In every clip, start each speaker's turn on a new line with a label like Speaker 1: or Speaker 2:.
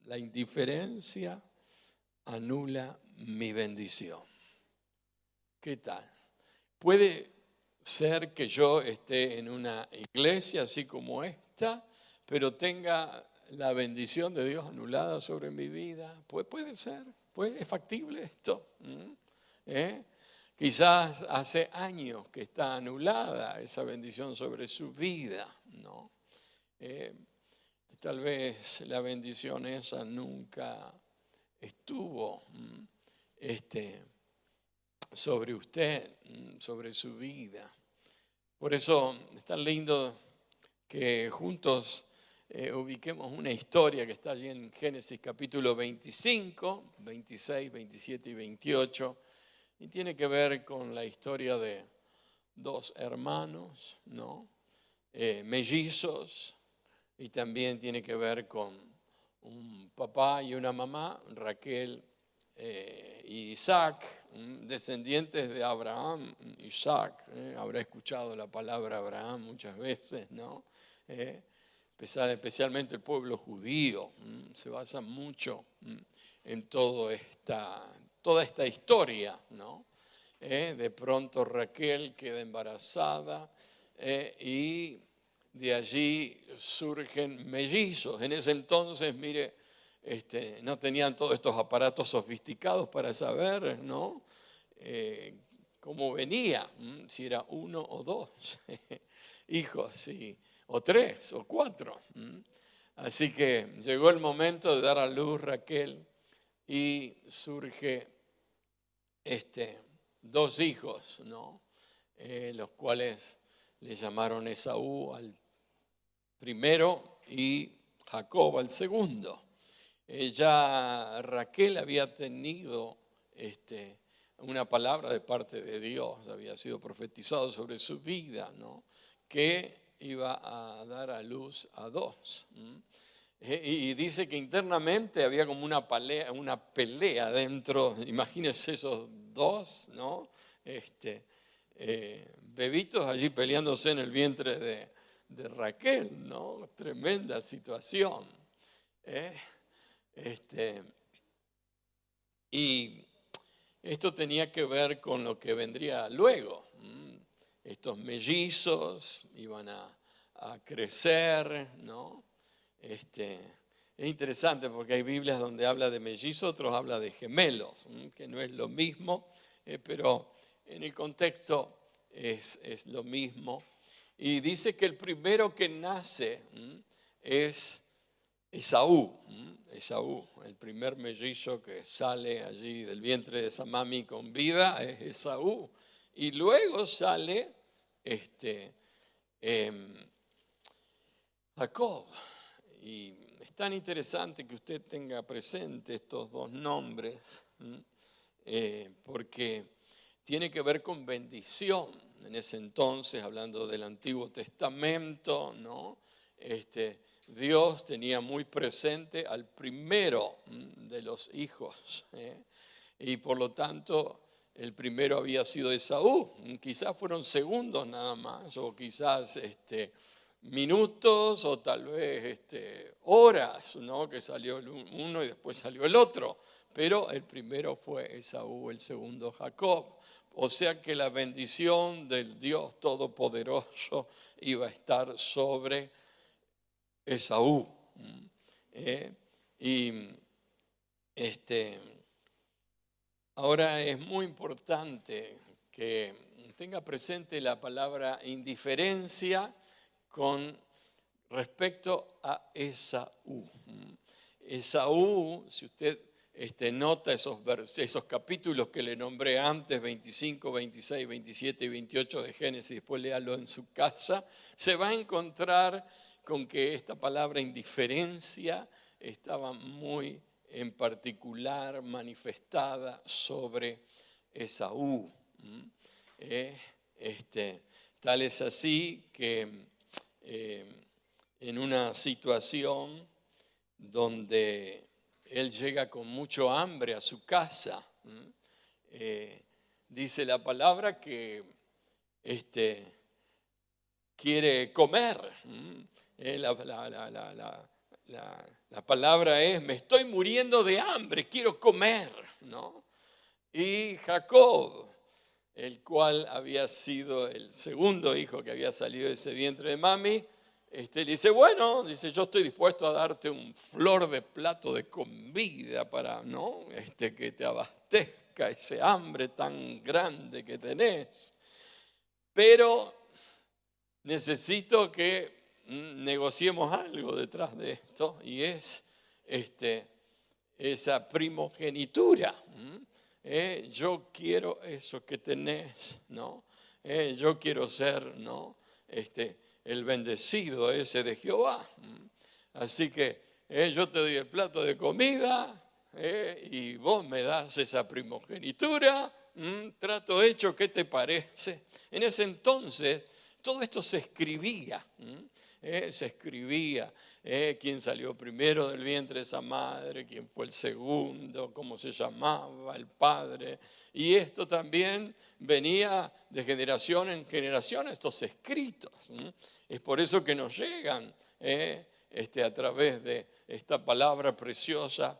Speaker 1: La indiferencia anula mi bendición. ¿Qué tal? Puede ser que yo esté en una iglesia así como esta, pero tenga la bendición de Dios anulada sobre mi vida. Puede ser, es factible esto. ¿Eh? Quizás hace años que está anulada esa bendición sobre su vida, ¿no? Tal vez la bendición esa nunca estuvo sobre usted, sobre su vida. Por eso es tan lindo que juntos ubiquemos una historia que está allí en Génesis capítulo 25, 26, 27 y 28, y tiene que ver con la historia de dos hermanos, ¿no? Mellizos, y también tiene que ver con un papá y una mamá, Raquel y Isaac, descendientes de Abraham, Isaac. Habrá escuchado la palabra Abraham muchas veces, ¿no? Especialmente el pueblo judío se basa mucho en toda esta historia, ¿no? De pronto Raquel queda embarazada y de allí surgen mellizos. En ese entonces, mire, no tenían todos estos aparatos sofisticados para saber, ¿no? Cómo venía, si era uno o dos hijos, o tres o cuatro. Así que llegó el momento de dar a luz Raquel y surge dos hijos, ¿no? Los cuales le llamaron Esaú al primero y Jacob al segundo. Ya Raquel había tenido una palabra de parte de Dios, había sido profetizado sobre su vida, ¿no? Que iba a dar a luz a dos. Y dice que internamente había como una pelea dentro, imagínense esos dos, ¿no? Bebitos allí peleándose en el vientre de Raquel, ¿no? Tremenda situación. Y esto tenía que ver con lo que vendría luego. Estos mellizos iban a crecer, ¿no? Es interesante porque hay Biblias donde habla de mellizos, otros habla de gemelos, que no es lo mismo, pero en el contexto es lo mismo. Y dice que el primero que nace es Esaú. Esaú, el primer mellizo que sale allí del vientre de esa mami con vida es Esaú. Y luego sale Jacob. Y es tan interesante que usted tenga presente estos dos nombres, porque tiene que ver con bendición. En ese entonces, hablando del Antiguo Testamento, ¿no? Dios tenía muy presente al primero de los hijos, y por lo tanto el primero había sido Esaú. Quizás fueron segundos nada más, o quizás minutos, o tal vez horas, ¿no? Que salió uno y después salió el otro, pero el primero fue Esaú, el segundo Jacob. O sea que la bendición del Dios Todopoderoso iba a estar sobre Esaú. Ahora es muy importante que tenga presente la palabra indiferencia con respecto a Esaú. Esaú, si usted nota esos capítulos que le nombré antes, 25, 26, 27 y 28 de Génesis, después léalo en su casa, se va a encontrar con que esta palabra indiferencia estaba muy en particular manifestada sobre Esaú. Tal es así que en una situación donde él llega con mucho hambre a su casa, dice la palabra que quiere comer. la palabra es, me estoy muriendo de hambre, quiero comer, ¿no? Y Jacob, el cual había sido el segundo hijo que había salido de ese vientre de mami, le dice, bueno, dice, yo estoy dispuesto a darte un flor de plato de comida para, ¿no? Que te abastezca ese hambre tan grande que tenés. Pero necesito que negociemos algo detrás de esto, y es esa primogenitura. Yo quiero eso que tenés, ¿no? Yo quiero ser, ¿no? El bendecido ese de Jehová. Así que yo te doy el plato de comida y vos me das esa primogenitura. Trato hecho, ¿qué te parece? En ese entonces todo esto se escribía. Se escribía quién salió primero del vientre de esa madre, quién fue el segundo, cómo se llamaba el padre. Y esto también venía de generación en generación, estos escritos. Es por eso que nos llegan a través de esta palabra preciosa,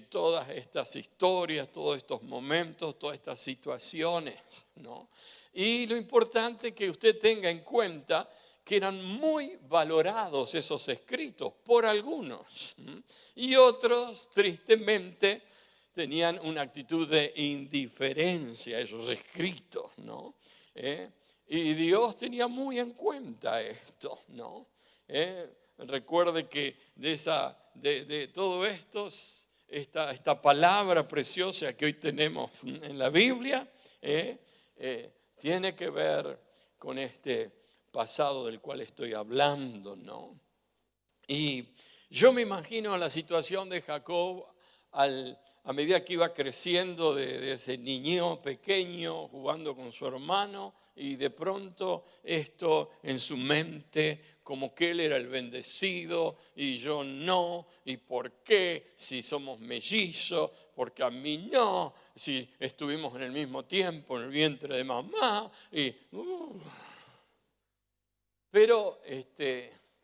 Speaker 1: todas estas historias, todos estos momentos, todas estas situaciones, ¿no? Y lo importante es que usted tenga en cuenta que eran muy valorados esos escritos por algunos, y otros, tristemente, tenían una actitud de indiferencia a esos escritos, ¿no? Y Dios tenía muy en cuenta esto, ¿no? Recuerde que de todo esto, esta palabra preciosa que hoy tenemos en la Biblia, tiene que ver con este pasado del cual estoy hablando, ¿no? Y yo me imagino la situación de Jacob a medida que iba creciendo de ese niño pequeño jugando con su hermano, y de pronto esto en su mente, como que él era el bendecido y yo no, y por qué si somos mellizos, porque a mí no, si estuvimos en el mismo tiempo en el vientre de mamá, pero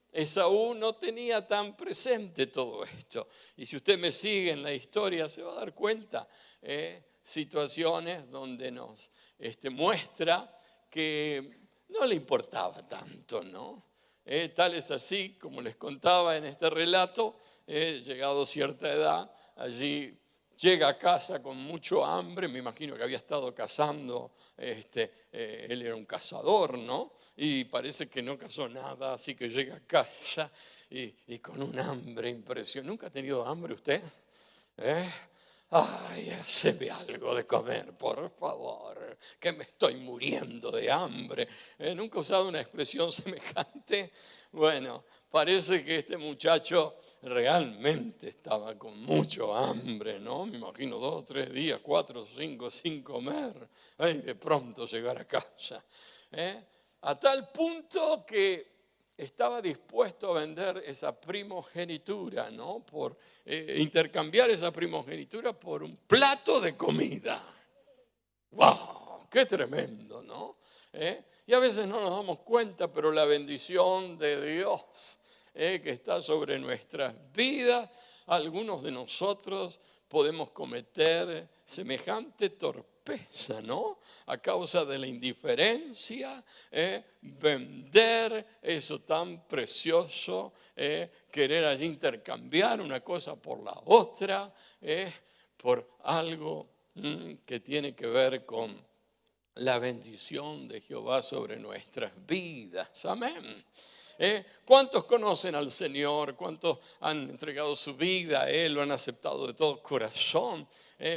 Speaker 1: Esaú no tenía tan presente todo esto. Y si usted me sigue en la historia, se va a dar cuenta situaciones donde nos muestra que no le importaba tanto, ¿no? Tal es así, como les contaba en este relato, llegado a cierta edad, allí llega a casa con mucho hambre, me imagino que había estado cazando, él era un cazador, ¿no? Y parece que no cazó nada, así que llega a casa y con un hambre impresionante. ¿Nunca ha tenido hambre usted? Ay, haceme algo de comer, por favor, que me estoy muriendo de hambre. ¿Nunca he usado una expresión semejante? Bueno, parece que este muchacho realmente estaba con mucho hambre, ¿no? Me imagino 2, 3 días, 4, 5 sin comer. Ay, de pronto llegar a casa. A tal punto que estaba dispuesto a vender esa primogenitura, ¿no? Por intercambiar esa primogenitura por un plato de comida. ¡Wow! ¡Qué tremendo!, ¿no? Y a veces no nos damos cuenta, pero la bendición de Dios que está sobre nuestras vidas, algunos de nosotros podemos cometer semejante torpeza, ¿no? A causa de la indiferencia, vender eso tan precioso, querer allí intercambiar una cosa por la otra, por algo que tiene que ver con la bendición de Jehová sobre nuestras vidas. Amén. ¿Cuántos conocen al Señor? ¿Cuántos han entregado su vida a Él? Lo han aceptado de todo corazón.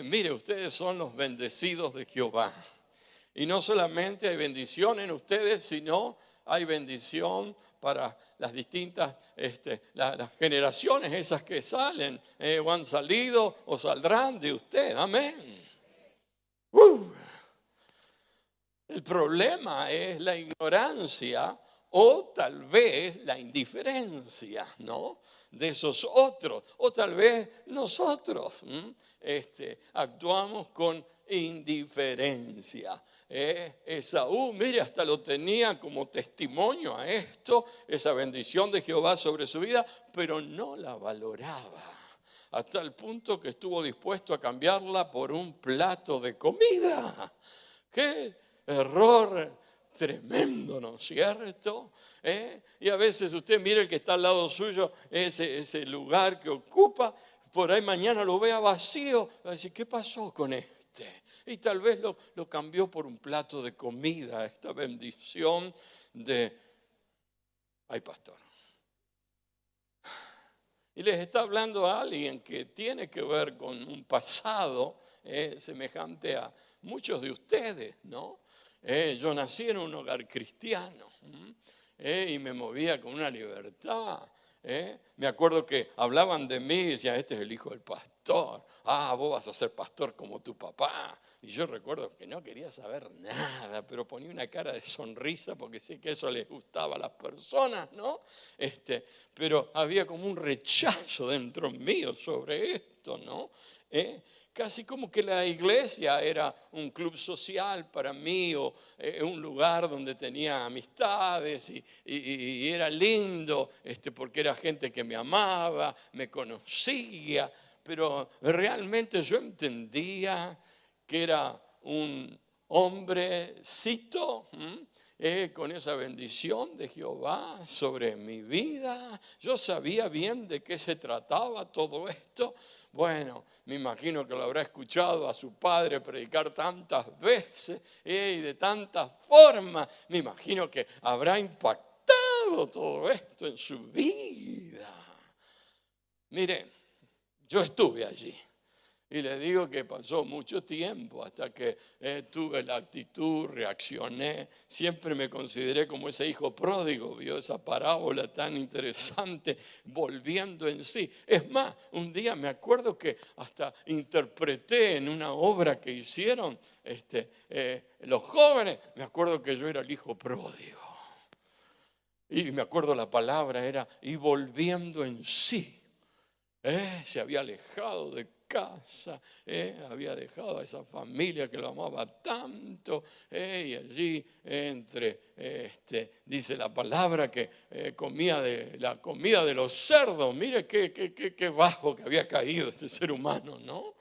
Speaker 1: Mire, ustedes son los bendecidos de Jehová. Y no solamente hay bendición en ustedes, sino hay bendición para las distintas, las generaciones esas que salen, o han salido o saldrán de usted. Amén. El problema es la ignorancia o tal vez la indiferencia, ¿no?, de esos otros. O tal vez nosotros actuamos con indiferencia. Esaú, mire, hasta lo tenía como testimonio a esto, esa bendición de Jehová sobre su vida, pero no la valoraba. Hasta el punto que estuvo dispuesto a cambiarla por un plato de comida. ¡Qué error tremendo, ¿no es cierto? Y a veces usted mire el que está al lado suyo, ese lugar que ocupa, por ahí mañana lo vea vacío, va a decir, ¿qué pasó con este? Y tal vez lo cambió por un plato de comida, esta bendición de, ay pastor. Y les está hablando a alguien que tiene que ver con un pasado semejante a muchos de ustedes, ¿no? Yo nací en un hogar cristiano y me movía con una libertad. Me acuerdo que hablaban de mí y decían, este es el hijo del pastor. Ah, vos vas a ser pastor como tu papá. Y yo recuerdo que no quería saber nada, pero ponía una cara de sonrisa porque sé que eso les gustaba a las personas, ¿no? Pero había como un rechazo dentro mío sobre esto, ¿no? Casi como que la iglesia era un club social para mí o un lugar donde tenía amistades y era lindo porque era gente que me amaba, me conocía, pero realmente yo entendía que era un hombrecito con esa bendición de Jehová sobre mi vida. Yo sabía bien de qué se trataba todo esto. Bueno, me imagino que lo habrá escuchado a su padre predicar tantas veces y de tantas formas. Me imagino que habrá impactado todo esto en su vida. Mire, yo estuve allí. Y le digo que pasó mucho tiempo hasta que tuve la actitud, reaccioné. Siempre me consideré como ese hijo pródigo, vio esa parábola tan interesante, volviendo en sí. Es más, un día me acuerdo que hasta interpreté en una obra que hicieron los jóvenes, me acuerdo que yo era el hijo pródigo. Y me acuerdo la palabra era, y volviendo en sí. Se había alejado de casa, había dejado a esa familia que lo amaba tanto, y allí dice la palabra que comía de la comida de los cerdos. Mire qué bajo que había caído ese ser humano, ¿no?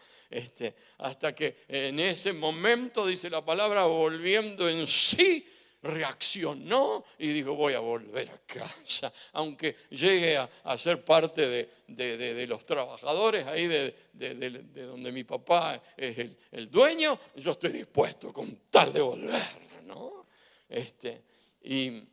Speaker 1: Hasta que en ese momento, dice la palabra, volviendo en sí, reaccionó y dijo, voy a volver a casa. Aunque llegue a ser parte de los trabajadores ahí de donde mi papá es el dueño, yo estoy dispuesto con tal de volver, ¿no? Y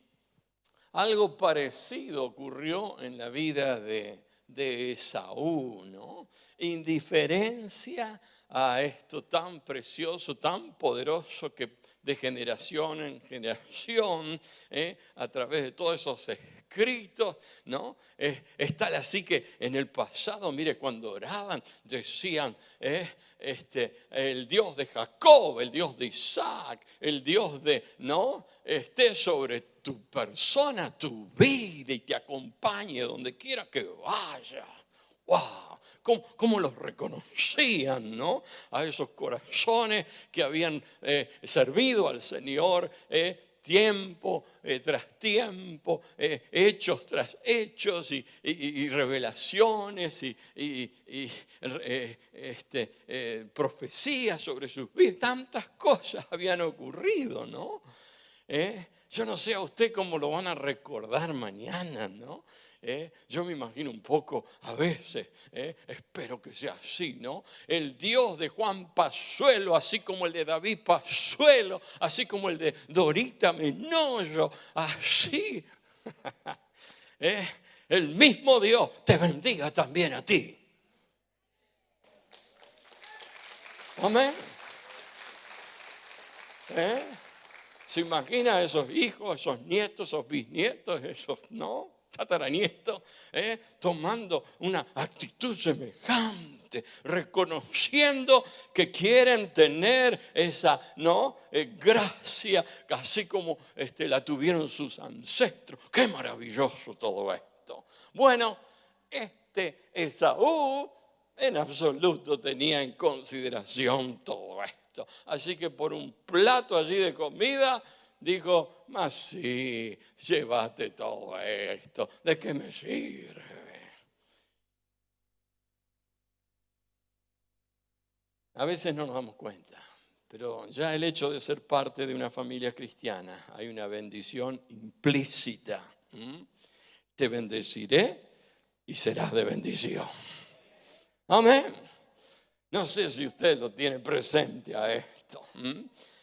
Speaker 1: algo parecido ocurrió en la vida de Esaú, ¿no? Indiferencia a esto tan precioso, tan poderoso que de generación en generación, a través de todos esos escritos, ¿no? Es tal así que en el pasado, mire, cuando oraban, decían, el Dios de Jacob, el Dios de Isaac, el Dios de, ¿no? Esté sobre tu persona, tu vida y te acompañe donde quiera que vaya. ¡Wow! ¿Cómo los reconocían, ¿no? A esos corazones que habían servido al Señor tiempo tras tiempo, hechos tras hechos y revelaciones y profecías sobre sus vidas. Tantas cosas habían ocurrido, ¿no? Yo no sé a usted cómo lo van a recordar mañana, ¿no? Yo me imagino un poco, a veces, espero que sea así, ¿no? El Dios de Juan Pazuelo, así como el de David Pazuelo, así como el de Dorita Menoyo, así. El mismo Dios te bendiga también a ti. Amén. ¿Se imagina esos hijos, esos nietos, esos bisnietos, esos, ¿no? Tataranietos, tomando una actitud semejante, reconociendo que quieren tener esa, ¿no? Gracia, así como la tuvieron sus ancestros. ¡Qué maravilloso todo esto! Bueno, Esaú en absoluto tenía en consideración todo esto. esto. Así que por un plato allí de comida, dijo, mas sí, llévate todo esto, ¿de qué me sirve? A veces no nos damos cuenta, pero ya el hecho de ser parte de una familia cristiana, hay una bendición implícita. Te bendeciré y serás de bendición. Amén. No sé si usted lo tiene presente a esto.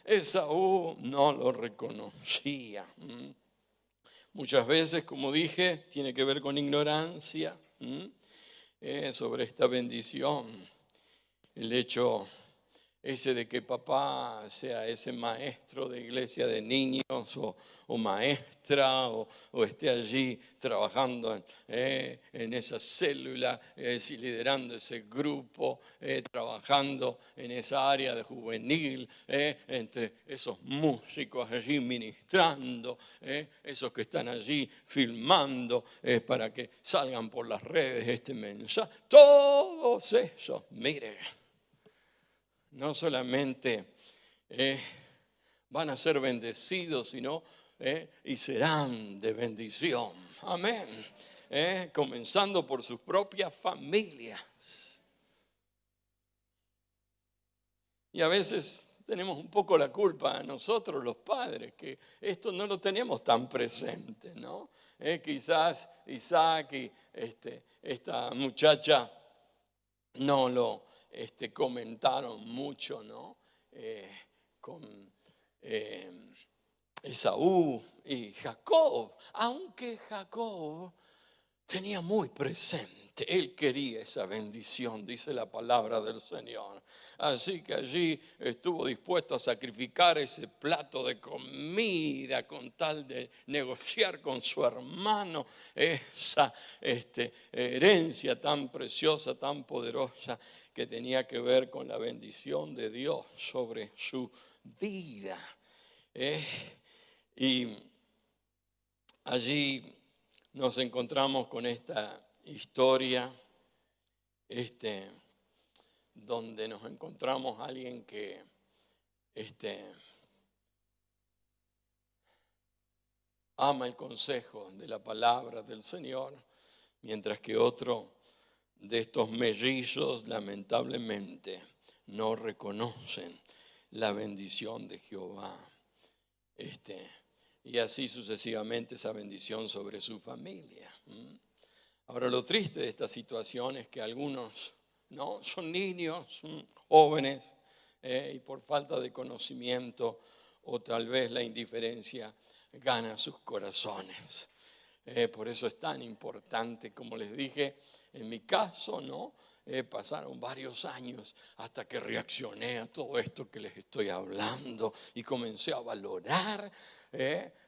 Speaker 1: Esaú no lo reconocía. Muchas veces, como dije, tiene que ver con ignorancia sobre esta bendición. El hecho ese de que papá sea ese maestro de iglesia de niños o maestra o esté allí trabajando en esa célula, liderando ese grupo, trabajando en esa área de juvenil, entre esos músicos allí ministrando, esos que están allí filmando para que salgan por las redes este mensaje. Todos esos, mire. No solamente van a ser bendecidos, sino y serán de bendición. Amén. Comenzando por sus propias familias. Y a veces tenemos un poco la culpa a nosotros los padres, que esto no lo tenemos tan presente, ¿no? Quizás Isaac y esta muchacha no lo comentaron mucho, ¿no? Con Esaú y Jacob, aunque Jacob tenía muy presente, él quería esa bendición, dice la palabra del Señor. Así que allí estuvo dispuesto a sacrificar ese plato de comida con tal de negociar con su hermano esa herencia tan preciosa, tan poderosa, que tenía que ver con la bendición de Dios sobre su vida. Y allí nos encontramos con esta historia, donde nos encontramos a alguien que ama el consejo de la palabra del Señor, mientras que otro de estos mellizos lamentablemente no reconocen la bendición de Jehová. Y así sucesivamente esa bendición sobre su familia. Ahora, lo triste de esta situación es que algunos no son niños, son jóvenes, y por falta de conocimiento o tal vez la indiferencia gana sus corazones. Por eso es tan importante, como les dije, en mi caso, ¿no? Pasaron varios años hasta que reaccioné a todo esto que les estoy hablando y comencé a valorar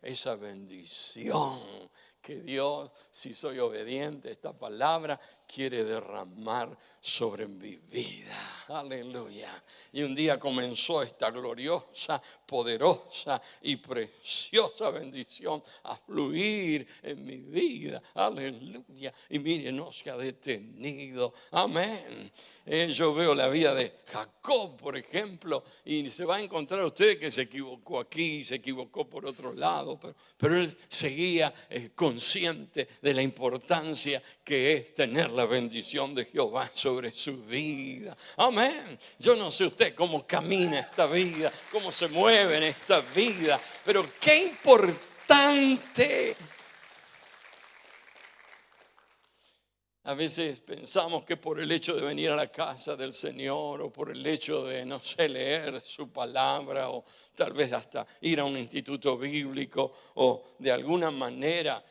Speaker 1: esa bendición que Dios, si soy obediente a esta palabra, quiere derramar sobre mi vida. Aleluya. Y un día comenzó esta gloriosa, poderosa y preciosa bendición a fluir en mi vida. Aleluya. Y mire, no se ha detenido. Amén. Yo veo la vida de Jacob, por ejemplo, y se va a encontrar usted que se equivocó aquí, se equivocó por otro lado, pero él seguía consciente de la importancia que es tener la bendición de Jehová sobre su vida. Amén. Yo no sé usted cómo camina esta vida, cómo se mueve en esta vida, pero qué importante. A veces pensamos que por el hecho de venir a la casa del Señor o por el hecho de, no sé, leer su palabra o tal vez hasta ir a un instituto bíblico o de alguna manera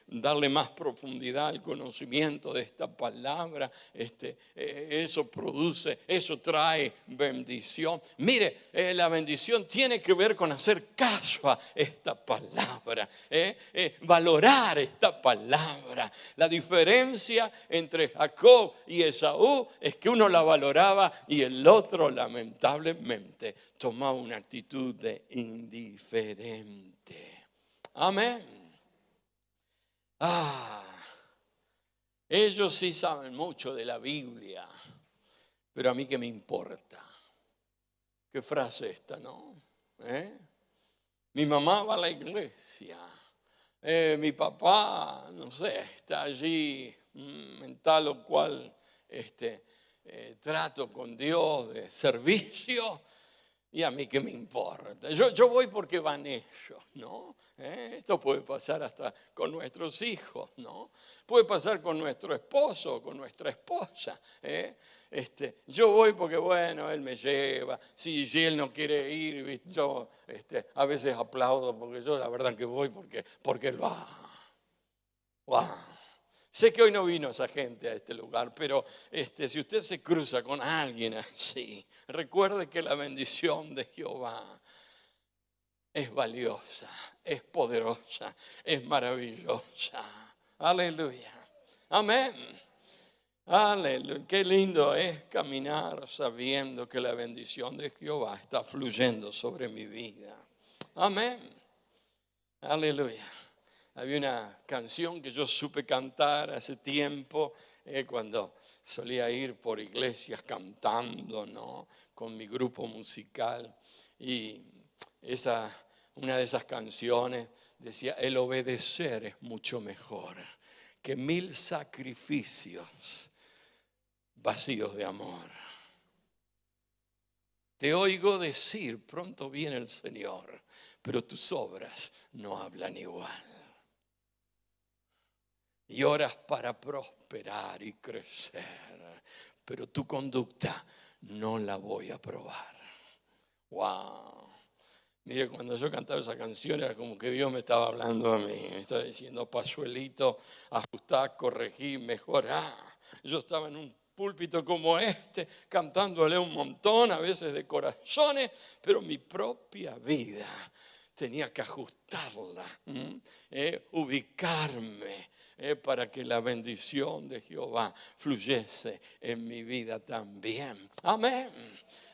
Speaker 1: darle más profundidad al conocimiento de esta palabra, eso produce, eso trae bendición. Mire, la bendición tiene que ver con hacer caso a esta palabra, valorar esta palabra. La diferencia entre Jacob y Esaú es que uno la valoraba y el otro lamentablemente tomaba una actitud de indiferente. Amén. Ellos sí saben mucho de la Biblia, pero a mí qué me importa. Qué frase esta, ¿no? Mi mamá va a la iglesia. Mi papá, no sé, está allí en tal o cual trato con Dios de servicio. Y a mí qué me importa. Yo voy porque van ellos, ¿no? Esto puede pasar hasta con nuestros hijos, ¿no? Puede pasar con nuestro esposo, con nuestra esposa. Yo voy porque, bueno, él me lleva. Si él no quiere ir, yo a veces aplaudo porque yo la verdad que voy porque él va. Wow. Sé que hoy no vino esa gente a este lugar, pero si usted se cruza con alguien así, recuerde que la bendición de Jehová es valiosa, es poderosa, es maravillosa. Aleluya. Amén. Aleluya. Qué lindo es caminar sabiendo que la bendición de Jehová está fluyendo sobre mi vida. Amén. Aleluya. Había una canción que yo supe cantar hace tiempo, cuando solía ir por iglesias cantando, ¿no? Con mi grupo musical. Y una de esas canciones decía, el obedecer es mucho mejor que 1000 sacrificios vacíos de amor. Te oigo decir, pronto viene el Señor, pero tus obras no hablan igual. Y oras para prosperar y crecer, pero tu conducta no la voy a probar. Wow. Mire, cuando yo cantaba esa canción era como que Dios me estaba hablando a mí. Me estaba diciendo, Pazuelito, ajustá, corregí, mejorá. Yo estaba en un púlpito como cantándole un montón, a veces de corazones, pero mi propia vida tenía que ajustarla, ubicarme, para que la bendición de Jehová fluyese en mi vida también. Amén.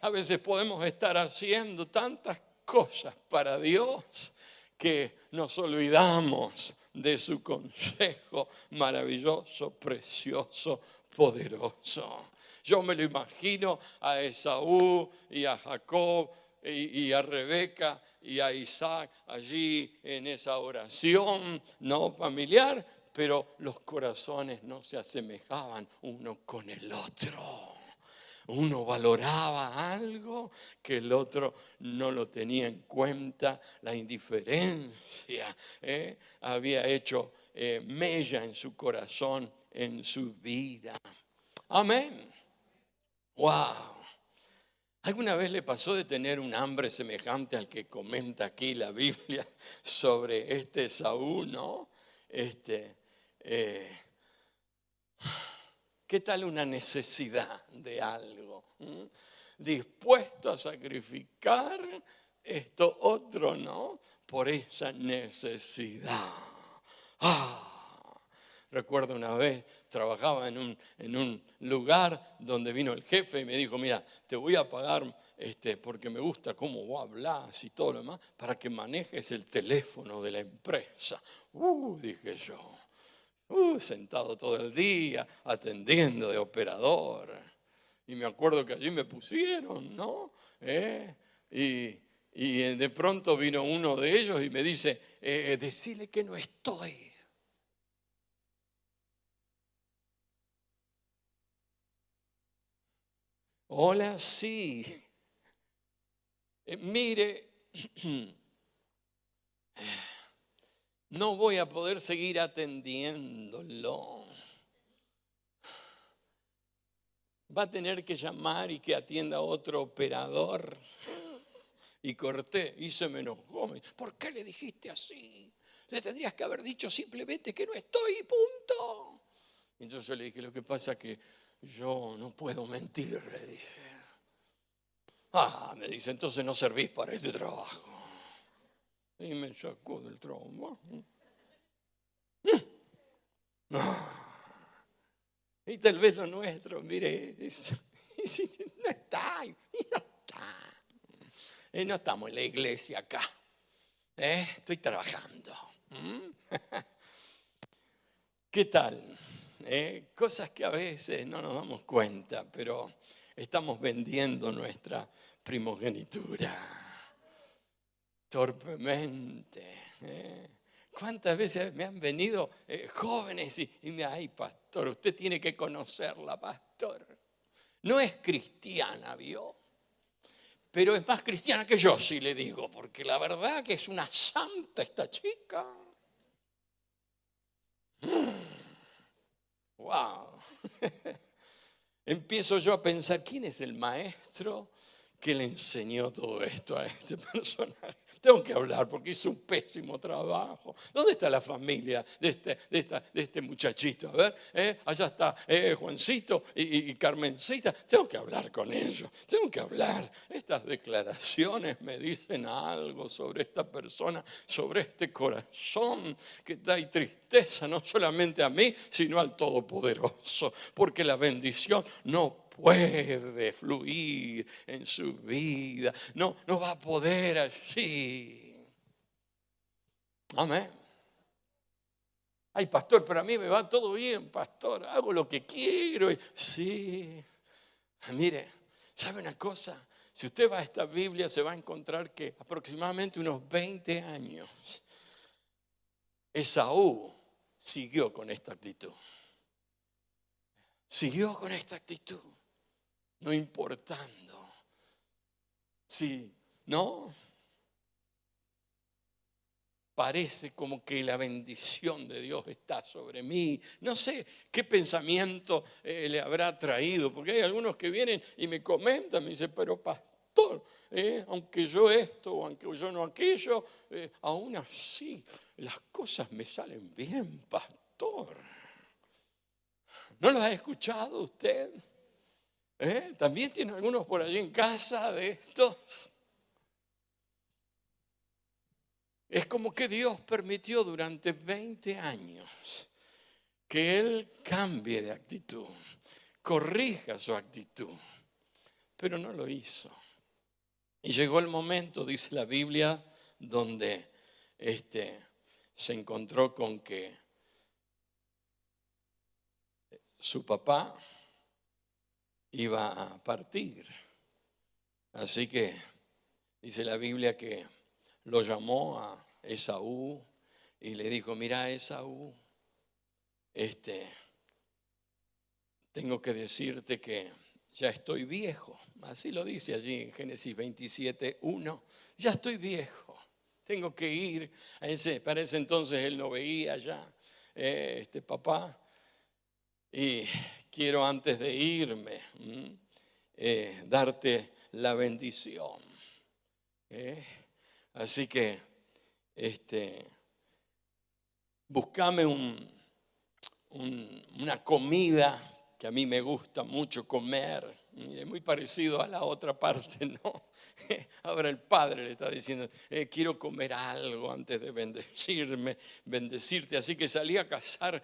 Speaker 1: A veces podemos estar haciendo tantas cosas para Dios que nos olvidamos de su consejo maravilloso, precioso, poderoso. Yo me lo imagino a Esaú y a Jacob y a Rebeca y a Isaac allí en esa oración no familiar, pero los corazones no se asemejaban uno con el otro. Uno valoraba algo que el otro no lo tenía en cuenta. La indiferencia había hecho mella en su corazón, en su vida. Amén. Wow. ¿Alguna vez le pasó de tener un hambre semejante al que comenta aquí la Biblia sobre Saúl, no? ¿Qué tal una necesidad de algo? Dispuesto a sacrificar esto otro, ¿no? Por esa necesidad. Recuerdo una vez, trabajaba en un lugar donde vino el jefe y me dijo, mira, te voy a pagar porque me gusta cómo vos hablas y todo lo demás, para que manejes el teléfono de la empresa. Dije yo. Sentado todo el día, atendiendo de operador. Y me acuerdo que allí me pusieron, ¿no? Y de pronto vino uno de ellos y me dice, decile que no estoy. Hola, sí. Mire, no voy a poder seguir atendiéndolo. Va a tener que llamar y que atienda a otro operador. Y corté y se me enojó. ¿Por qué le dijiste así? Le tendrías que haber dicho simplemente que no estoy, punto. Entonces yo le dije, lo que pasa es que yo no puedo mentir, le dije. Me dice, entonces no servís para este trabajo. Y me sacó del trabajo. Y tal vez lo nuestro, mire, no está, y no está. No estamos en la iglesia acá. Estoy trabajando. ¿Qué tal? Cosas que a veces no nos damos cuenta, pero estamos vendiendo nuestra primogenitura torpemente. ¿Cuántas veces me han venido jóvenes y me ay, pastor, usted tiene que conocerla, pastor? No es cristiana, ¿vio? Pero es más cristiana que yo, sí le digo, porque la verdad que es una santa esta chica. Wow. Empiezo yo a pensar, ¿quién es el maestro que le enseñó todo esto a este personaje? Tengo que hablar porque hizo un pésimo trabajo. ¿Dónde está la familia de este muchachito? A ver, allá está Juancito y Carmencita. Tengo que hablar con ellos. Tengo que hablar. Estas declaraciones me dicen algo sobre esta persona, sobre este corazón que da tristeza no solamente a mí, sino al Todopoderoso. Porque la bendición no puede fluir en su vida. No va a poder así. Amén. Ay, pastor, pero a mí me va todo bien, pastor. Hago lo que quiero. Sí. Mire, ¿sabe una cosa? Si usted va a esta Biblia, se va a encontrar que aproximadamente unos 20 años, Esaú siguió con esta actitud. Siguió con esta actitud. No importando. Sí, ¿no? Parece como que la bendición de Dios está sobre mí. No sé qué pensamiento le habrá traído, porque hay algunos que vienen y me comentan, me dicen, pero pastor, aunque yo esto o aunque yo no aquello, aún así las cosas me salen bien, pastor. ¿No lo ha escuchado usted? ¿También tiene algunos por allí en casa de estos? Es como que Dios permitió durante 20 años que él cambie de actitud, corrija su actitud, pero no lo hizo. Y llegó el momento, dice la Biblia, donde se encontró con que su papá iba a partir. Así que dice la Biblia que lo llamó a Esaú y le dijo, mira Esaú, tengo que decirte que ya estoy viejo. Así lo dice allí en Génesis 27:1. Ya estoy viejo. Tengo que ir para ese entonces él no veía ya papá. Y quiero antes de irme darte la bendición. Así que búscame una comida que a mí me gusta mucho comer. Es muy parecido a la otra parte, ¿no? Ahora el padre le está diciendo, quiero comer algo antes de bendecirte. Así que salí a cazar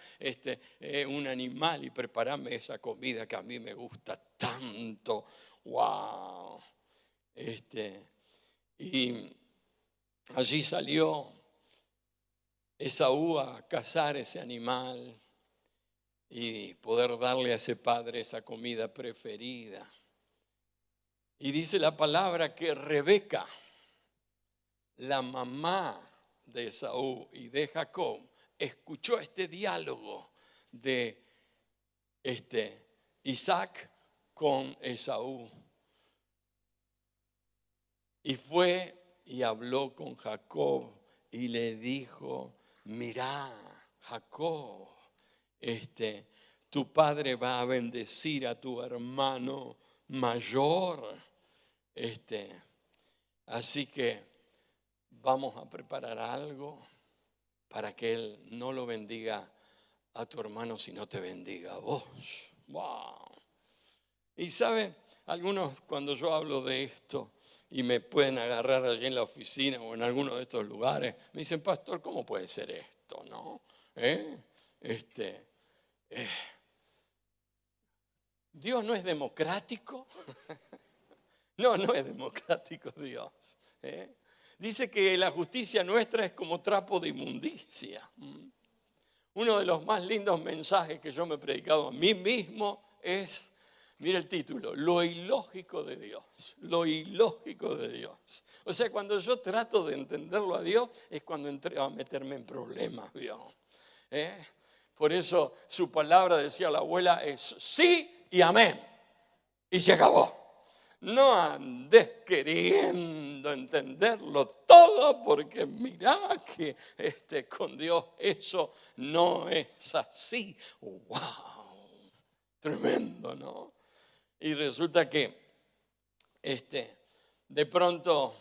Speaker 1: un animal y prepararme esa comida que a mí me gusta tanto. ¡Wow! Y allí salió Esaú a cazar ese animal y poder darle a ese padre esa comida preferida. Y dice la palabra que Rebeca, la mamá de Esaú y de Jacob, escuchó este diálogo de Isaac con Esaú. Y fue y habló con Jacob y le dijo, mirá, Jacob, tu padre va a bendecir a tu hermano mayor. Así que vamos a preparar algo para que él no lo bendiga a tu hermano, sino te bendiga a vos. Wow. Y saben, algunos cuando yo hablo de esto y me pueden agarrar allí en la oficina o en alguno de estos lugares, me dicen, pastor, ¿cómo puede ser esto? ¿No? Dios no es democrático. No es democrático Dios. Dice que la justicia nuestra es como trapo de inmundicia. Uno de los más lindos mensajes que yo me he predicado a mí mismo es Mira el título, lo ilógico de Dios, lo ilógico de Dios. O sea, cuando yo trato de entenderlo a Dios, es cuando entro a meterme en problemas, Dios. Por eso su palabra, decía la abuela, es sí y amén. Y se acabó. No andes queriendo entenderlo todo, porque mirá que con Dios eso no es así. ¡Wow! Tremendo, ¿no? Y resulta que de pronto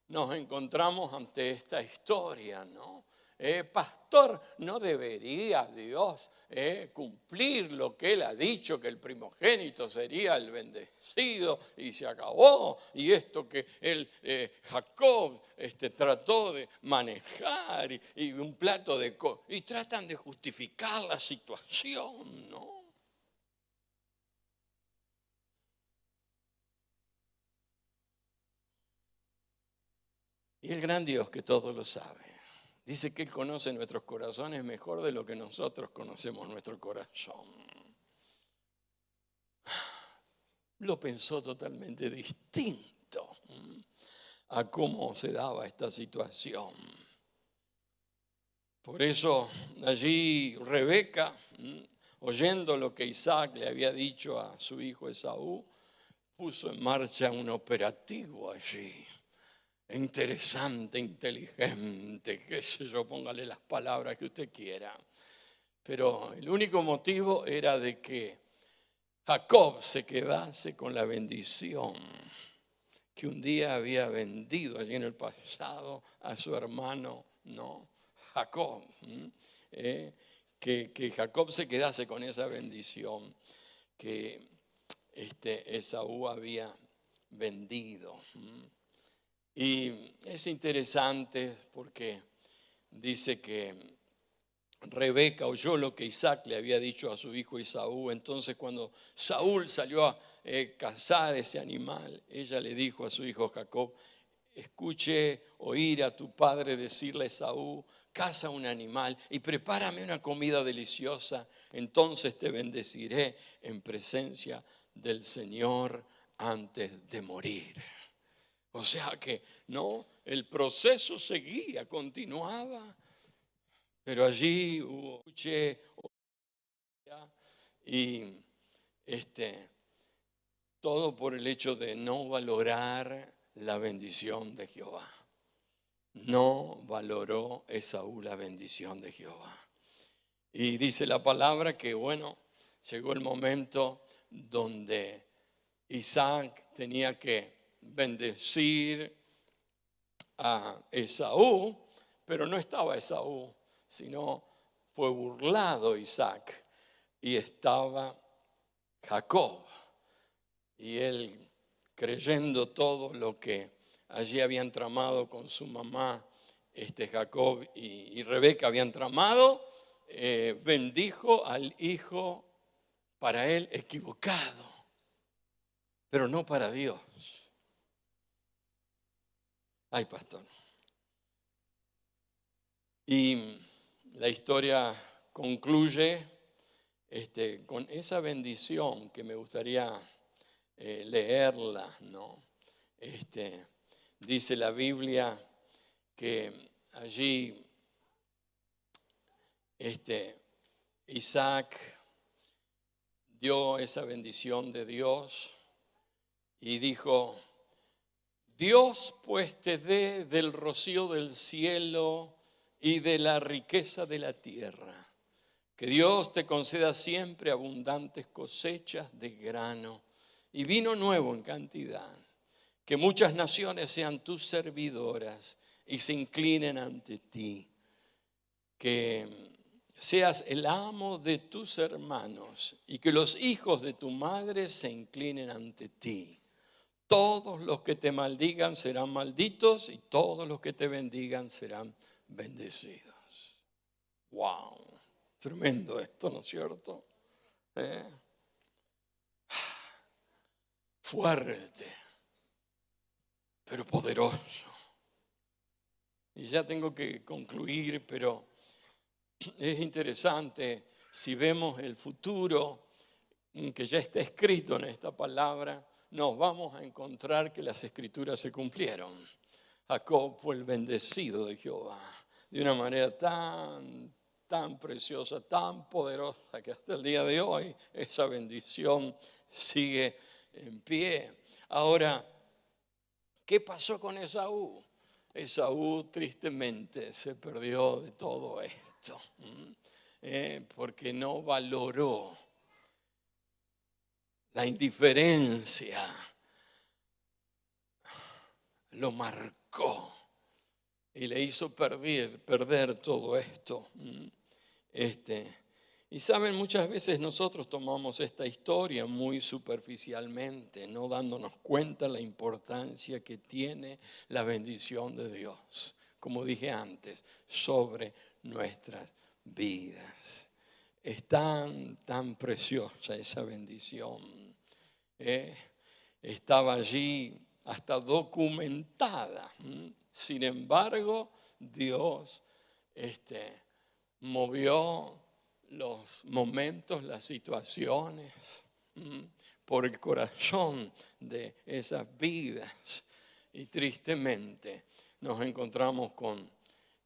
Speaker 1: nos encontramos ante esta historia, ¿no? Pastor, ¿no debería Dios cumplir lo que Él ha dicho, que el primogénito sería el bendecido y se acabó? Y esto que Jacob trató de manejar y un plato de y tratan de justificar la situación, ¿no? Y el gran Dios que todo lo sabe, dice que Él conoce nuestros corazones mejor de lo que nosotros conocemos nuestro corazón. Lo pensó totalmente distinto a cómo se daba esta situación. Por eso allí Rebeca, oyendo lo que Isaac le había dicho a su hijo Esaú, puso en marcha un operativo allí. Interesante, inteligente, qué sé yo, póngale las palabras que usted quiera. Pero el único motivo era de que Jacob se quedase con la bendición que un día había vendido allí en el pasado a su hermano, ¿no? Jacob. Que Jacob se quedase con esa bendición que Esaú había vendido. Y es interesante porque dice que Rebeca oyó lo que Isaac le había dicho a su hijo Esaú. Entonces cuando Saúl salió a cazar ese animal, ella le dijo a su hijo Jacob: escuché oír a tu padre decirle a Esaú, caza un animal y prepárame una comida deliciosa, entonces te bendeciré en presencia del Señor antes de morir. O sea que no, el proceso seguía, continuaba, pero allí hubo y todo por el hecho de no valorar la bendición de Jehová. No valoró Esaú la bendición de Jehová. Y dice la palabra que, bueno, llegó el momento donde Isaac tenía que bendecir a Esaú, pero no estaba Esaú, sino fue burlado Isaac y estaba Jacob. Y él, creyendo todo lo que allí habían tramado con su mamá, Jacob y Rebeca habían tramado, bendijo al hijo para él equivocado, pero no para Dios. Ay, pastor. Y la historia concluye con esa bendición que me gustaría leerla, ¿no? Dice la Biblia que allí Isaac dio esa bendición de Dios y dijo: Dios pues te dé del rocío del cielo y de la riqueza de la tierra. Que Dios te conceda siempre abundantes cosechas de grano y vino nuevo en cantidad. Que muchas naciones sean tus servidoras y se inclinen ante ti. Que seas el amo de tus hermanos y que los hijos de tu madre se inclinen ante ti. Todos los que te maldigan serán malditos y todos los que te bendigan serán bendecidos. ¡Wow! Tremendo esto, ¿no es cierto? Fuerte, pero poderoso. Y ya tengo que concluir, pero es interesante si vemos el futuro. que ya está escrito en esta palabra, nos vamos a encontrar que las escrituras se cumplieron. Jacob fue el bendecido de Jehová de una manera tan preciosa, tan poderosa, que hasta el día de hoy esa bendición sigue en pie. Ahora, ¿qué pasó con Esaú? Esaú tristemente se perdió de todo esto, porque no valoró la indiferencia, lo marcó y le hizo perder todo esto. Y saben, muchas veces nosotros tomamos esta historia muy superficialmente, no dándonos cuenta la importancia que tiene la bendición de Dios, como dije antes, sobre nuestras vidas. Es tan preciosa esa bendición. Estaba allí hasta documentada. Sin embargo, Dios movió los momentos, las situaciones por el corazón de esas vidas. Y tristemente nos encontramos con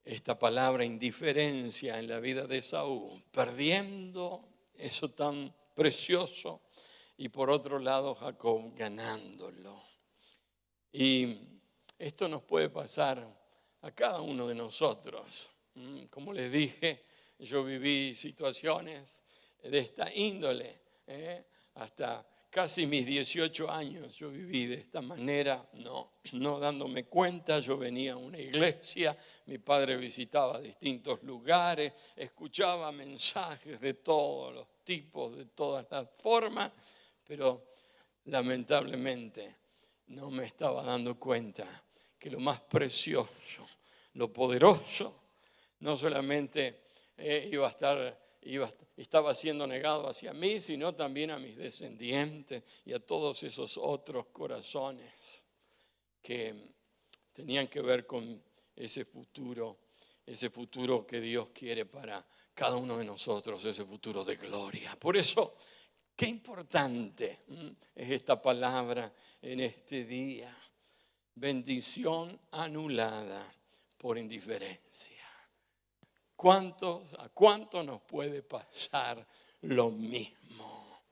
Speaker 1: esta palabra indiferencia en la vida de Saúl, perdiendo eso tan precioso, y por otro lado Jacob ganándolo. Y esto nos puede pasar a cada uno de nosotros. Como les dije, yo viví situaciones de esta índole, hasta casi mis 18 años yo viví de esta manera, no dándome cuenta. Yo venía a una iglesia, mi padre visitaba distintos lugares, escuchaba mensajes de todos los tipos, de todas las formas, pero lamentablemente no me estaba dando cuenta que lo más precioso, lo poderoso, no solamente estaba siendo negado hacia mí, sino también a mis descendientes y a todos esos otros corazones que tenían que ver con ese futuro que Dios quiere para cada uno de nosotros, ese futuro de gloria. Por eso, qué importante es esta palabra en este día. Bendición anulada por indiferencia. ¿A cuánto nos puede pasar lo mismo?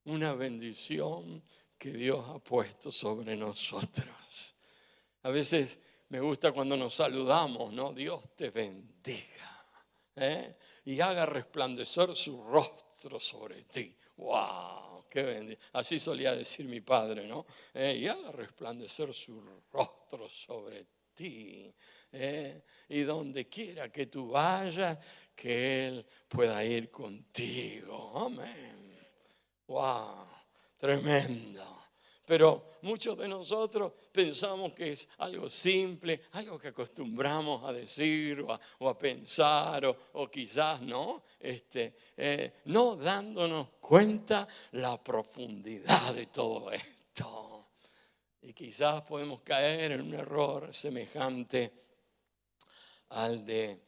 Speaker 1: Una bendición que Dios ha puesto sobre nosotros. A veces me gusta cuando nos saludamos, ¿no? Dios te bendiga, y haga resplandecer su rostro sobre ti. ¡Wow! ¡Qué bendición! Así solía decir mi padre, ¿no? Y haga resplandecer su rostro sobre ti. Y donde quiera que tú vayas, que Él pueda ir contigo. Amén. ¡Wow! Tremendo. Pero muchos de nosotros pensamos que es algo simple, algo que acostumbramos a decir o a pensar, o quizás no, no dándonos cuenta la profundidad de todo esto. Y quizás podemos caer en un error semejante al de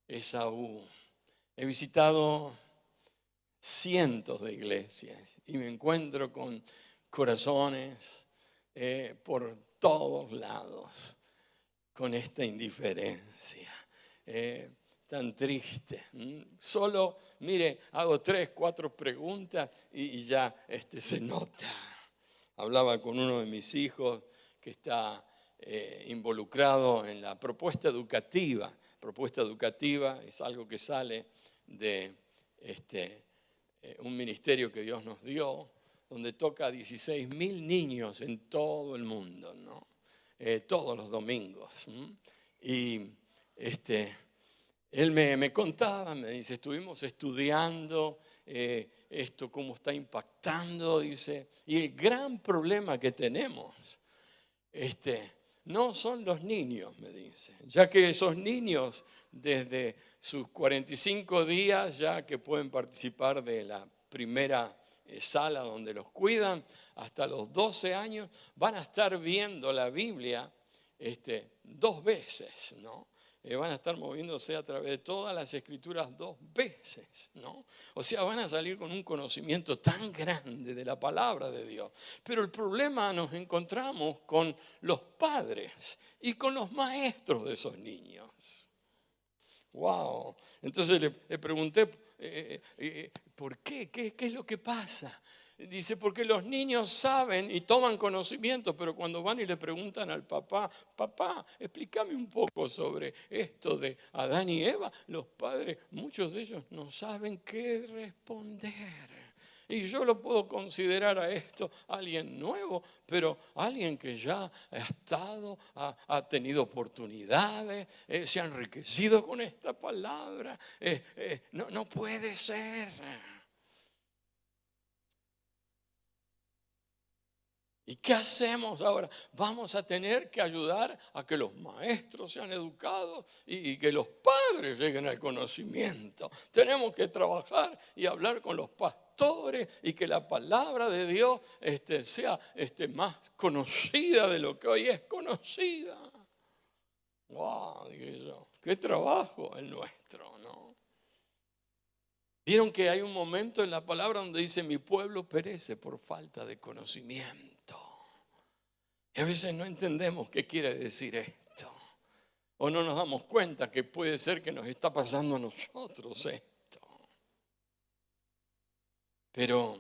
Speaker 1: Esaú. He visitado cientos de iglesias y me encuentro con corazones por todos lados con esta indiferencia tan triste. Solo, mire, hago 3, 4 preguntas y ya se nota. Hablaba con uno de mis hijos que está involucrado en la propuesta educativa. Propuesta educativa es algo que sale de un ministerio que Dios nos dio, donde toca a 16.000 niños en todo el mundo, ¿no? Todos los domingos. Y él me contaba, me dice, estuvimos estudiando esto, cómo está impactando, dice, y el gran problema que tenemos, no son los niños, me dice, ya que esos niños desde sus 45 días, ya que pueden participar de la primera sala donde los cuidan, hasta los 12 años, van a estar viendo la Biblia 2 veces, ¿no? van a estar moviéndose a través de todas las escrituras 2 veces, ¿no? O sea, van a salir con un conocimiento tan grande de la palabra de Dios. Pero el problema nos encontramos con los padres y con los maestros de esos niños. Wow. Entonces le pregunté, ¿por qué? ¿Qué es lo que pasa? Dice, porque los niños saben y toman conocimiento, pero cuando van y le preguntan al papá, papá, explícame un poco sobre esto de Adán y Eva, los padres, muchos de ellos no saben qué responder. Y yo lo puedo considerar a esto alguien nuevo, pero alguien que ya ha estado, ha tenido oportunidades, se ha enriquecido con esta palabra. No puede ser. ¿Y qué hacemos ahora? Vamos a tener que ayudar a que los maestros sean educados y que los padres lleguen al conocimiento. Tenemos que trabajar y hablar con los pastores y que la palabra de Dios sea más conocida de lo que hoy es conocida. ¡Wow! Dije yo, qué trabajo el nuestro, ¿no? Vieron que hay un momento en la palabra donde dice: mi pueblo perece por falta de conocimiento. Y a veces no entendemos qué quiere decir esto. O no nos damos cuenta que puede ser que nos está pasando a nosotros esto. Pero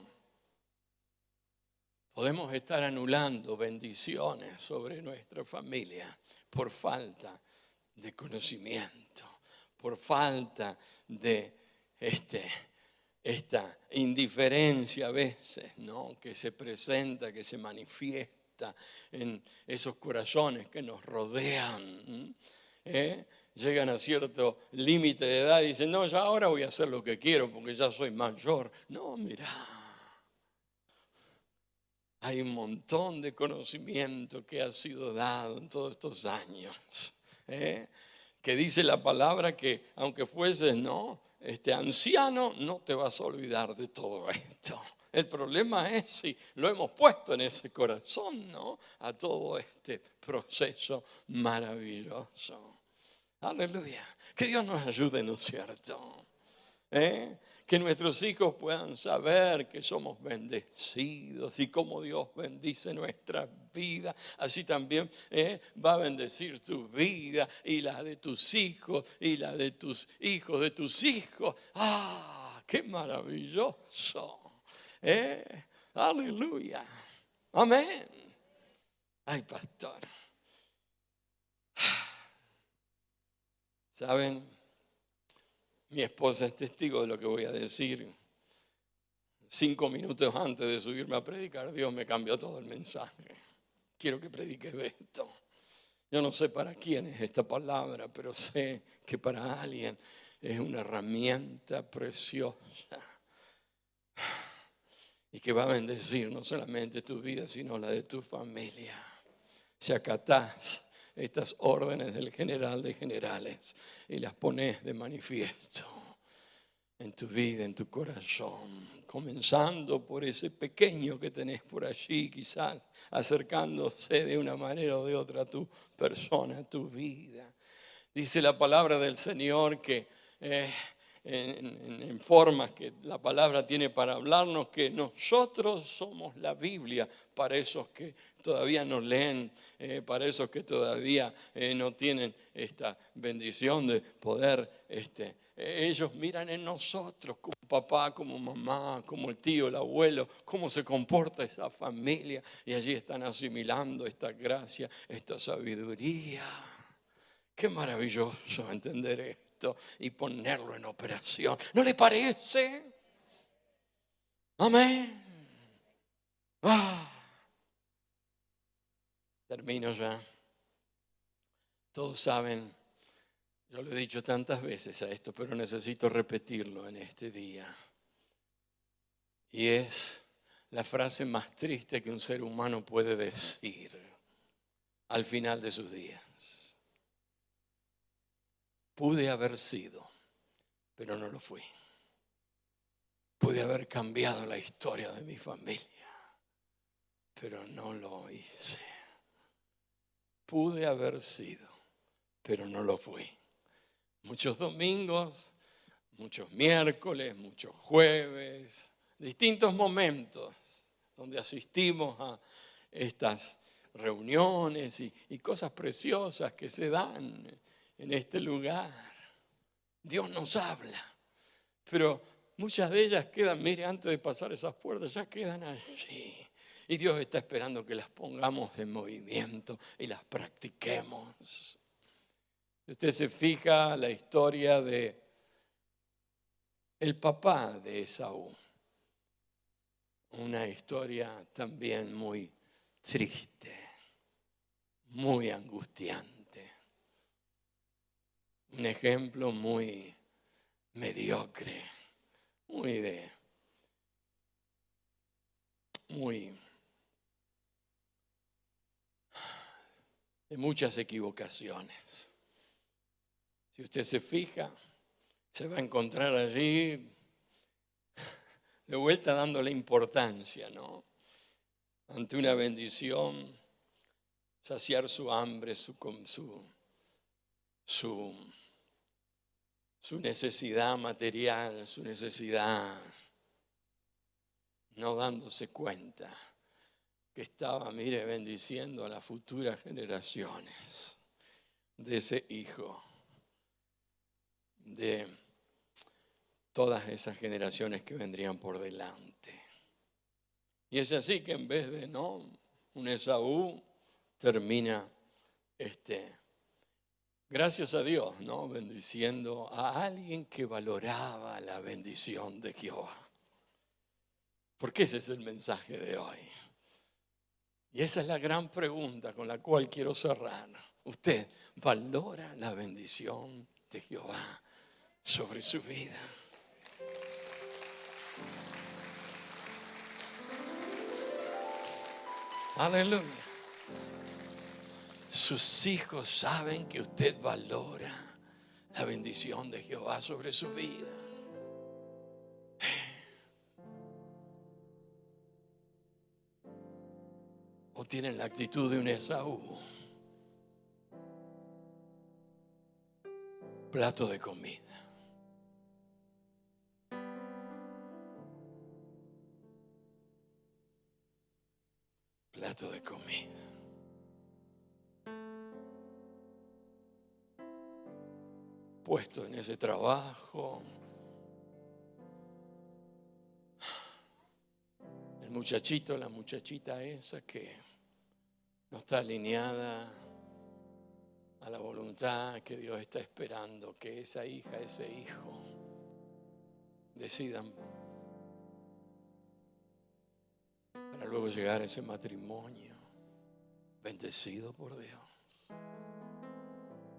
Speaker 1: podemos estar anulando bendiciones sobre nuestra familia por falta de conocimiento, por falta de esta indiferencia a veces, ¿no?, que se presenta, que se manifiesta en esos corazones que nos rodean. Llegan a cierto límite de edad y dicen: no, ya ahora voy a hacer lo que quiero porque ya soy mayor. No, mira, hay un montón de conocimiento que ha sido dado en todos estos años, que dice la palabra que aunque fueses, ¿no?, anciano, no te vas a olvidar de todo esto. El problema es si lo hemos puesto en ese corazón, ¿no?, a todo este proceso maravilloso. Aleluya. Que Dios nos ayude, ¿no es cierto? Que nuestros hijos puedan saber que somos bendecidos y cómo Dios bendice nuestras vidas. Así también va a bendecir tu vida y la de tus hijos y la de tus hijos de tus hijos. ¡Ah, qué maravilloso! Aleluya. Amén. Ay, pastor. ¿Saben? Mi esposa es testigo de lo que voy a decir. 5 minutos antes de subirme a predicar, Dios me cambió todo el mensaje. Quiero que prediques de esto. Yo no sé para quién es esta palabra, pero sé que para alguien es una herramienta preciosa y que va a bendecir no solamente tu vida, sino la de tu familia. Si acatás estas órdenes del general de generales y las pones de manifiesto en tu vida, en tu corazón, comenzando por ese pequeño que tenés por allí, quizás acercándose de una manera o de otra a tu persona, a tu vida. Dice la palabra del Señor que en formas que la palabra tiene para hablarnos, que nosotros somos la Biblia para esos que todavía no leen, para esos que todavía no tienen esta bendición de poder, ellos miran en nosotros como papá, como mamá, como el tío, el abuelo, cómo se comporta esa familia, y allí están asimilando esta gracia, esta sabiduría. Qué maravilloso entender esto y ponerlo en operación. ¿No le parece? Amén. Termino ya. Todos saben, yo lo he dicho tantas veces a esto, pero necesito repetirlo en este día. Y es la frase más triste que un ser humano puede decir al final de sus días. Pude haber sido, pero no lo fui. Pude haber cambiado la historia de mi familia, pero no lo hice. Pude haber sido, pero no lo fui. Muchos domingos, muchos miércoles, muchos jueves, distintos momentos donde asistimos a estas reuniones y cosas preciosas que se dan en este lugar. Dios nos habla, pero muchas de ellas quedan, mire, antes de pasar esas puertas, ya quedan allí. Y Dios está esperando que las pongamos en movimiento y las practiquemos. Si usted se fija la historia de el papá de Esaú, una historia también muy triste, muy angustiante, un ejemplo muy mediocre, muy de muchas equivocaciones. Si usted se fija, se va a encontrar allí de vuelta dándole importancia, ¿no? Ante una bendición, saciar su hambre, su necesidad material, su necesidad, no dándose cuenta que estaba, mire, bendiciendo a las futuras generaciones de ese hijo, de todas esas generaciones que vendrían por delante. Y es así que en vez de un Esaú, termina gracias a Dios, bendiciendo a alguien que valoraba la bendición de Jehová. Porque ese es el mensaje de hoy. Y esa es la gran pregunta con la cual quiero cerrar. ¿Usted valora la bendición de Jehová sobre su vida? Aleluya. Sus hijos saben que usted valora la bendición de Jehová sobre su vida. O tienen la actitud de un Esaú. Plato de comida. Plato de comida. Puesto en ese trabajo. El muchachito, la muchachita esa que no está alineada a la voluntad que Dios está esperando, que esa hija, ese hijo decidan para luego llegar a ese matrimonio bendecido por Dios.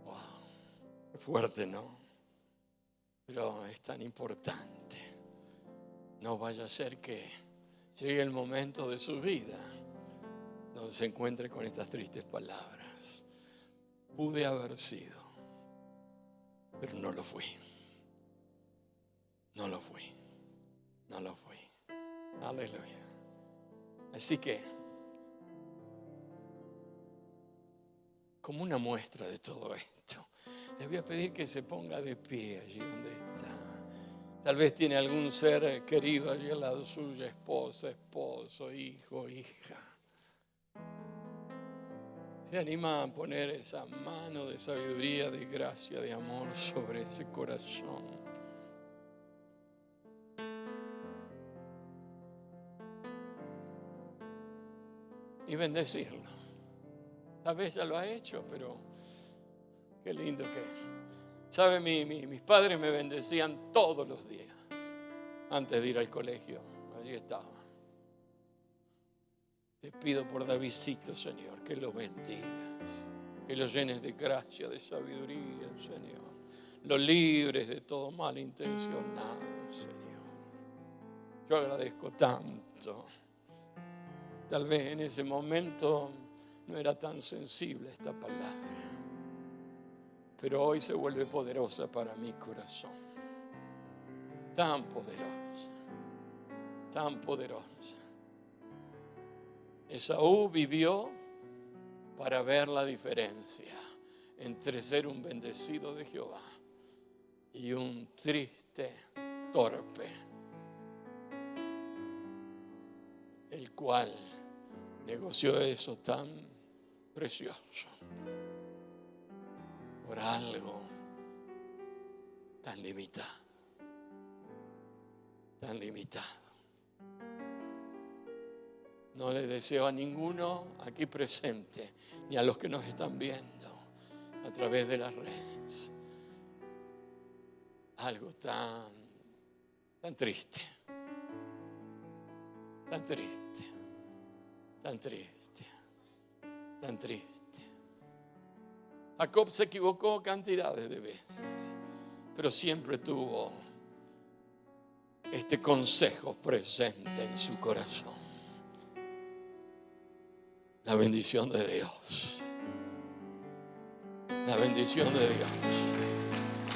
Speaker 1: Wow, fuerte, ¿no? Pero es tan importante. No vaya a ser que llegue el momento de su vida donde se encuentre con estas tristes palabras. Pude haber sido, pero no lo fui. No lo fui. No lo fui. Aleluya. Así que, como una muestra de todo esto, le voy a pedir que se ponga de pie allí donde está. Tal vez tiene algún ser querido allí al lado suyo, esposa, esposo, hijo, hija. Se anima a poner esa mano de sabiduría, de gracia, de amor sobre ese corazón. Y bendecirlo. Tal vez ya lo ha hecho, pero qué lindo que... ¿Sabe? Mis padres me bendecían todos los días antes de ir al colegio. Allí estaba. Te pido por Davidcito, Señor, que lo bendigas, que lo llenes de gracia, de sabiduría, Señor. Lo libres de todo malintencionado, Señor. Yo agradezco tanto. Tal vez en ese momento no era tan sensible esta palabra, pero hoy se vuelve poderosa para mi corazón. Tan poderosa, tan poderosa. Esaú vivió para ver la diferencia entre ser un bendecido de Jehová y un triste torpe, el cual negoció eso tan precioso por algo tan limitado, tan limitado. No le deseo a ninguno aquí presente, ni a los que nos están viendo a través de las redes, algo tan triste, tan triste, tan triste, tan triste. Jacob se equivocó cantidades de veces, pero siempre tuvo este consejo presente en su corazón: la bendición de Dios. La bendición de Dios.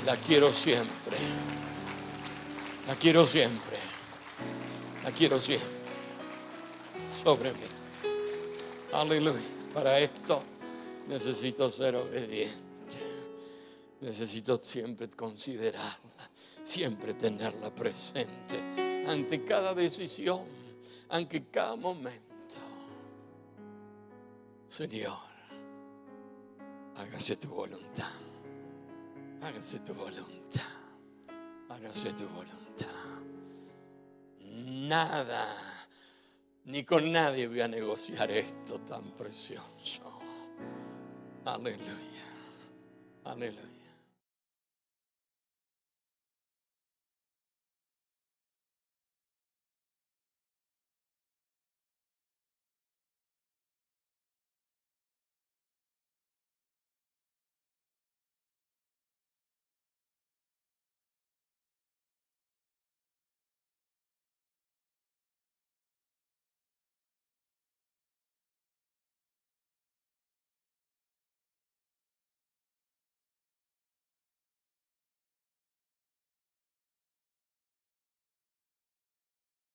Speaker 1: La quiero siempre. La quiero siempre. La quiero siempre. Sobre mí. Aleluya. Para esto necesito ser obediente. Necesito siempre considerarla. Siempre tenerla presente. Ante cada decisión. Ante cada momento. Señor, hágase tu voluntad. Hágase tu voluntad. Hágase tu voluntad. Nada, ni con nadie voy a negociar esto tan precioso. Aleluya. Aleluya.